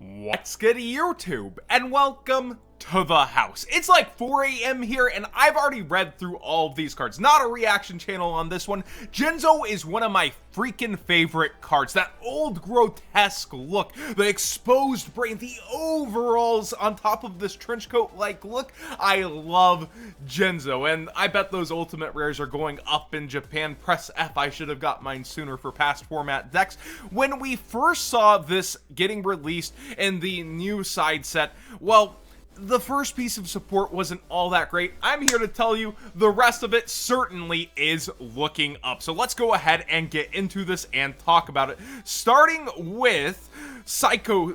What's good, YouTube? And welcome to the house. It's like 4 a.m. here, and I've already read through all of these cards. Not a reaction channel on this one. Jinzo is one of my freaking favorite cards. That old grotesque look, the exposed brain, the overalls on top of this trench coat-like look. I love Jinzo, and I bet those ultimate rares are going up in Japan. Press F, I should have got mine sooner for past format decks. When we first saw this getting released in the new side set, well, the first piece of support wasn't all that great. I'm here to tell you the rest of it certainly is looking up. So let's go ahead and get into this and talk about it. Starting with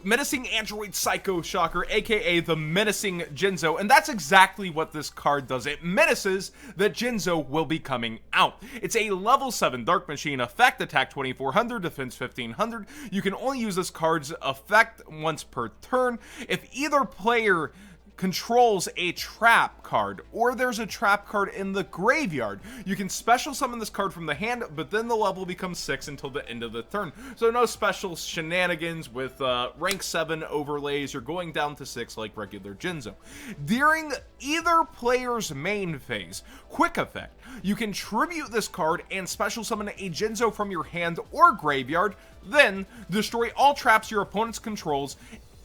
Menacing Android Psycho Shocker, aka the Menacing Jinzo, and that's exactly what this card does. It menaces that Jinzo will be coming out. It's a level 7 Dark Machine effect, attack 2400, defense 1500. You can only use this card's effect once per turn. If either player controls a trap card, or there's a trap card in the graveyard, you can special summon this card from the hand, but then the level becomes 6 until the end of the turn. So no special shenanigans with rank 7 overlays. You're going down to 6 like regular Jinzo. During either player's main phase, quick effect, you can tribute this card and special summon a Jinzo from your hand or graveyard, then destroy all traps your opponent's controls.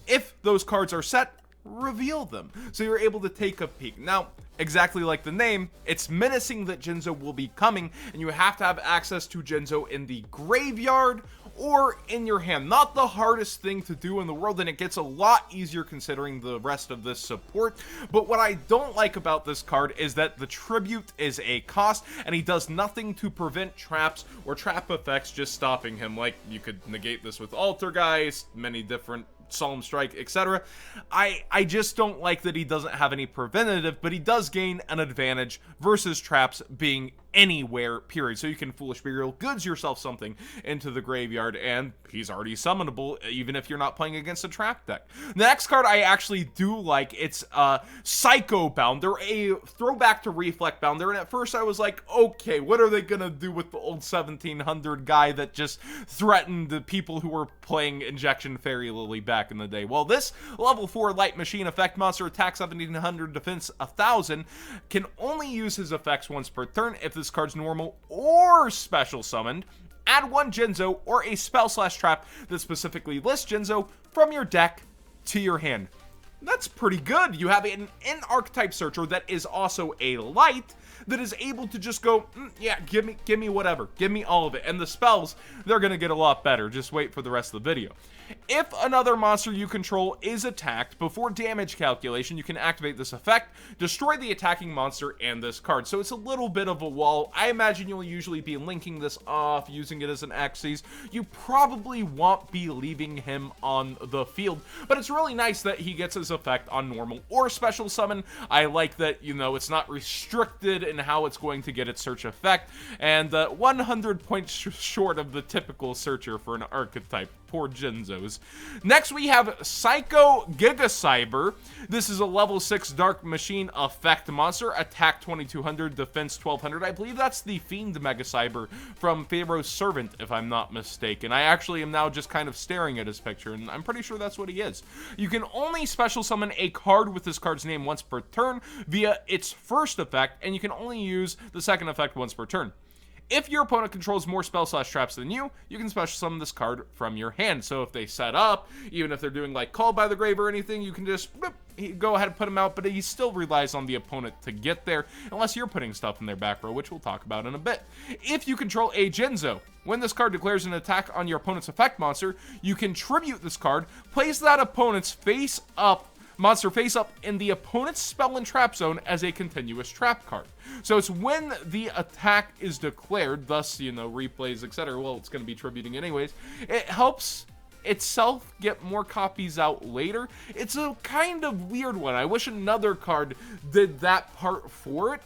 If those cards are set, reveal them, so you're able to take a peek. Now, exactly like the name, it's menacing that Jinzo will be coming, and you have to have access to Jinzo in the graveyard or in your hand. Not the hardest thing to do in the world, and it gets a lot easier considering the rest of this support. But what I don't like about this card is that the tribute is a cost, and he does nothing to prevent traps or trap effects just stopping him. Like, you could negate this with Altergeist, many different Solemn Strike, etc. I just don't like that he doesn't have any preventative, but he does gain an advantage versus traps being anywhere, period. So you can Foolish Burial Goods yourself something into the graveyard, and he's already summonable, even if you're not playing against a trap deck. The next card I actually do like. It's Psycho Bounder, a throwback to Reflect Bounder, and at first I was like, okay, what are they gonna do with the old 1700 guy that just threatened the people who were playing Injection Fairy Lily back in the day? Well, this level 4 Light Machine effect monster, attack 1700, defense 1000, can only use his effects once per turn. If this card's normal or special summoned, add one Jinzo or a spell/trap that specifically lists Jinzo from your deck to your hand. That's pretty good. You have an archetype searcher that is also a light that is able to just go, yeah, give me whatever, give me all of it. And the spells, they're gonna get a lot better. Just wait for the rest of the video. If another monster you control is attacked, before damage calculation, you can activate this effect, destroy the attacking monster and this card. So it's a little bit of a wall. I imagine you'll usually be linking this off, using it as an Xyz. You probably won't be leaving him on the field, but it's really nice that he gets his effect on normal or special summon. I like that, you know, it's not restricted in how it's going to get its search effect, and 100 points short of the typical searcher for an archetype. Poor Jinzos. Next we have Psycho Giga Cyber. This is a level 6 Dark Machine effect monster, attack 2200, defense 1200. I believe that's the Fiend Mega Cyber from Pharaoh's Servant, if I'm not mistaken. I actually am now just kind of staring at his picture, and I'm pretty sure that's what he is. You can only special summon a card with this card's name once per turn via its first effect, and you can only use the second effect once per turn. If your opponent controls more spell/traps than you, you can special summon this card from your hand. So if they set up, even if they're doing like Called by the Grave or anything, you can just go ahead and put him out, but he still relies on the opponent to get there, unless you're putting stuff in their back row, which we'll talk about in a bit. If you control a Jinzo, when this card declares an attack on your opponent's effect monster, you can tribute this card, place that opponent's monster face up in the opponent's spell and trap zone as a continuous trap card. So it's when the attack is declared, thus, you know, replays, etc. Well, it's going to be tributing anyways. It helps itself get more copies out later. It's a kind of weird one. I wish another card did that part for it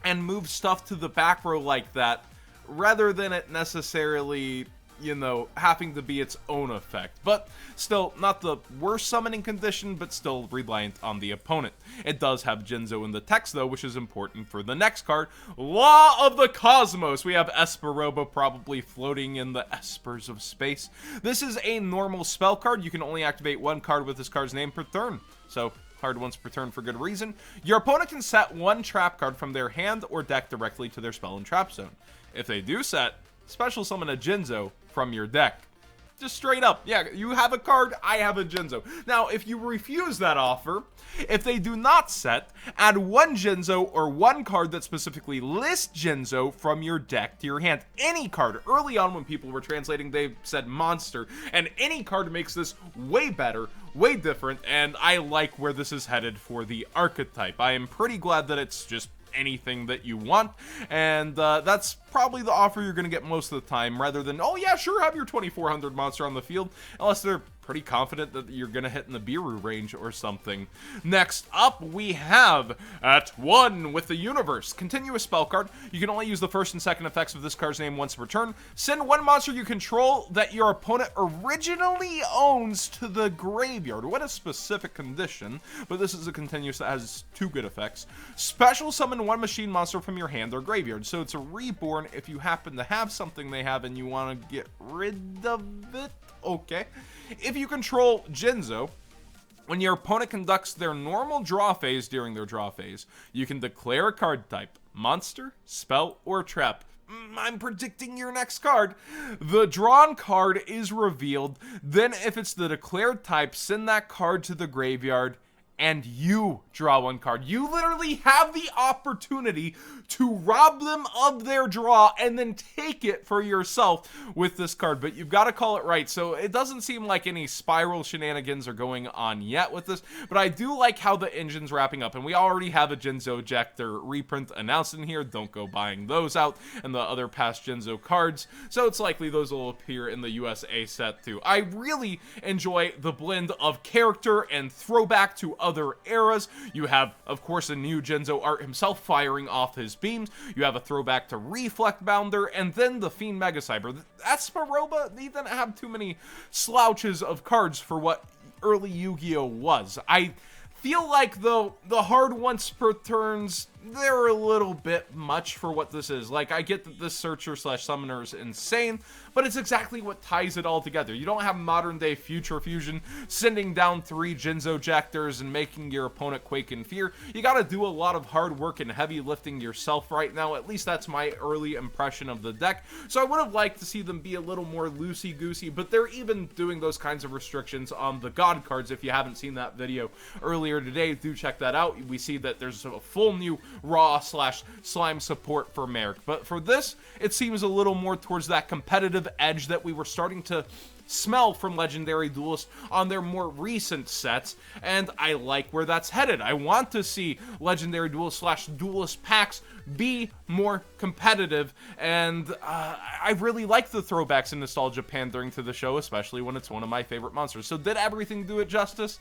and move stuff to the back row like that, rather than it necessarily you know, having to be its own effect. But still, not the worst summoning condition, but still reliant on the opponent. It does have Jinzo in the text, though, which is important for the next card, Law of the Cosmos. We have Esperoba probably floating in the espers of space. This is a normal spell card. You can only activate one card with this card's name per turn. So, card once per turn for good reason. Your opponent can set one trap card from their hand or deck directly to their spell and trap zone. If they do set, special summon a Jinzo from your deck. Just straight up. Yeah, you have a card, I have a Jinzo. Now, if you refuse that offer, if they do not set, add one Jinzo or one card that specifically lists Jinzo from your deck to your hand. Any card. Early on when people were translating, they said monster, and any card makes this way better, way different, and I like where this is headed for the archetype. I am pretty glad that it's just anything that you want, and that's probably the offer you're gonna get most of the time, rather than, oh yeah, sure, have your 2400 monster on the field, unless they're pretty confident that you're gonna hit in the Biru range or something. Next up, we have At One with the Universe. Continuous spell card. You can only use the first and second effects of this card's name once per turn. Send one monster you control that your opponent originally owns to the graveyard. What a specific condition, but this is a continuous that has two good effects. Special summon one machine monster from your hand or graveyard. So it's a reborn if you happen to have something they have and you want to get rid of it. Okay. If you control Jinzo, when your opponent conducts their normal draw phase during their draw phase, you can declare a card type, monster, spell, or trap. I'm predicting your next card. The drawn card is revealed. Then if it's the declared type, send that card to the graveyard and you draw one card. You literally have the opportunity to rob them of their draw and then take it for yourself with this card, but you've got to call it right. So it doesn't seem like any spiral shenanigans are going on yet with this, but I do like how the engine's wrapping up, and we already have a Jinzo Ejector reprint announced in here. Don't go buying those out and the other past Jinzo cards, so it's likely those will appear in the USA set too. I really enjoy the blend of character and throwback to other eras. You have, of course, a new Jinzo art himself firing off his beams. You have a throwback to Reflect Bounder, and then the Fiend Mega Cyber. Esperoba, they didn't have too many slouches of cards for what early Yu-Gi-Oh was. I feel like, though, the hard once per turns, they're a little bit much for what this is. Like, I get that this searcher slash summoner is insane, but it's exactly what ties it all together. You don't have modern day Future Fusion sending down 3 Jinzo Ejectors and making your opponent quake in fear. You gotta do a lot of hard work and heavy lifting yourself right now. At least that's my early impression of the deck. So I would have liked to see them be a little more loosey-goosey, but they're even doing those kinds of restrictions on the God cards. If you haven't seen that video earlier today, do check that out. We see that there's a full new raw slash slime support for Merrick, but for this it seems a little more towards that competitive edge that we were starting to smell from Legendary Duelist on their more recent sets, and I like where that's headed. I want to see Legendary Duelist slash Duelist packs be more competitive, and I really like the throwbacks and nostalgia pandering to the show, especially when it's one of my favorite monsters. So did everything do it justice?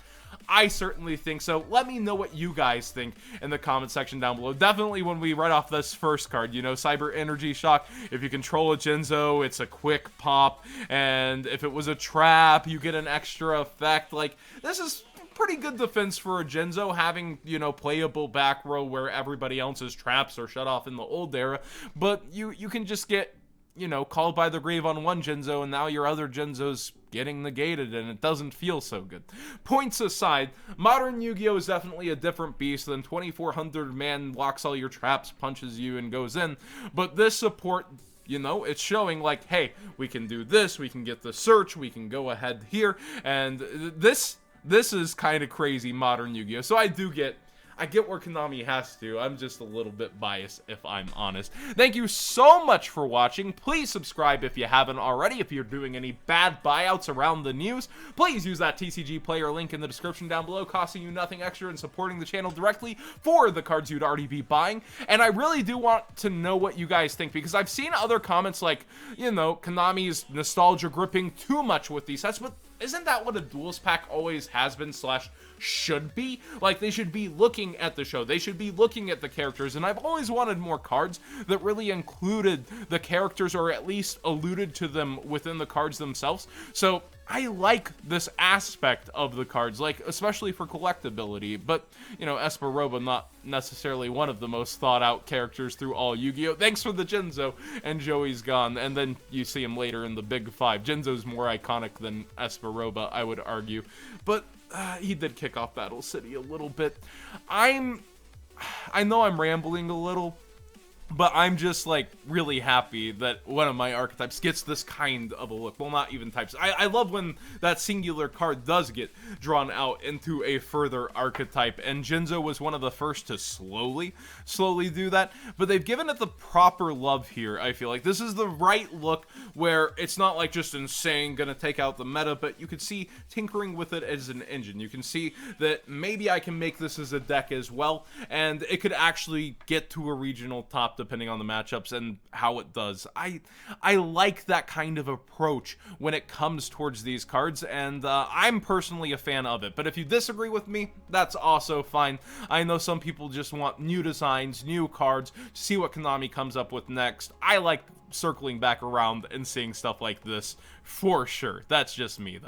I certainly think so. Let me know what you guys think in the comment section down below. Definitely when we write off this first card, you know, Cyber Energy Shock. If you control a Jinzo, it's a quick pop, and if it was a trap, you get an extra effect. Like, this is pretty good defense for a Jinzo, having, you know, playable back row where everybody else's traps are shut off in the old era, but you can just get, you know, called by the grave on one Jinzo, and now your other Jinzo's getting negated, and it doesn't feel so good. Points aside, modern Yu-Gi-Oh! Is definitely a different beast than 2400 man blocks all your traps, punches you, and goes in, but this support, you know, it's showing like, hey, we can do this, we can get the search, we can go ahead here, and this is kind of crazy modern Yu-Gi-Oh! So I get where Konami has to. I'm just a little bit biased, if I'm honest. Thank you so much for watching. Please subscribe if you haven't already. If you're doing any bad buyouts around the news, please use that TCG player link in the description down below, costing you nothing extra and supporting the channel directly for the cards you'd already be buying. And I really do want to know what you guys think, because I've seen other comments like, you know, Konami's nostalgia gripping too much with these sets, but isn't that what a duels pack always has been slash should be? Like, they should be looking at the show, they should be looking at the characters, and I've always wanted more cards that really included the characters, or at least alluded to them within the cards themselves. So I like this aspect of the cards, like, especially for collectability, but, you know, Esperoba, not necessarily one of the most thought out characters through all Yu-Gi-Oh! Thanks for the Jinzo, and Joey's gone, and then you see him later in the Big Five. Jinzo's more iconic than Esperoba, I would argue, but he did kick off Battle City a little bit. I know I'm rambling a little, but I'm just, like, really happy that one of my archetypes gets this kind of a look. Well, not even types. I love when that singular card does get drawn out into a further archetype, and Jinzo was one of the first to slowly do that, but they've given it the proper love here, I feel like. This is the right look where it's not, like, just insane, gonna take out the meta, but you can see tinkering with it as an engine. You can see that maybe I can make this as a deck as well, and it could actually get to a regional top depending on the matchups and how it does. I like that kind of approach when it comes towards these cards, and I'm personally a fan of it. But if you disagree with me, that's also fine. I know some people just want new designs, new cards, to see what Konami comes up with next. I like circling back around and seeing stuff like this for sure. That's just me, though.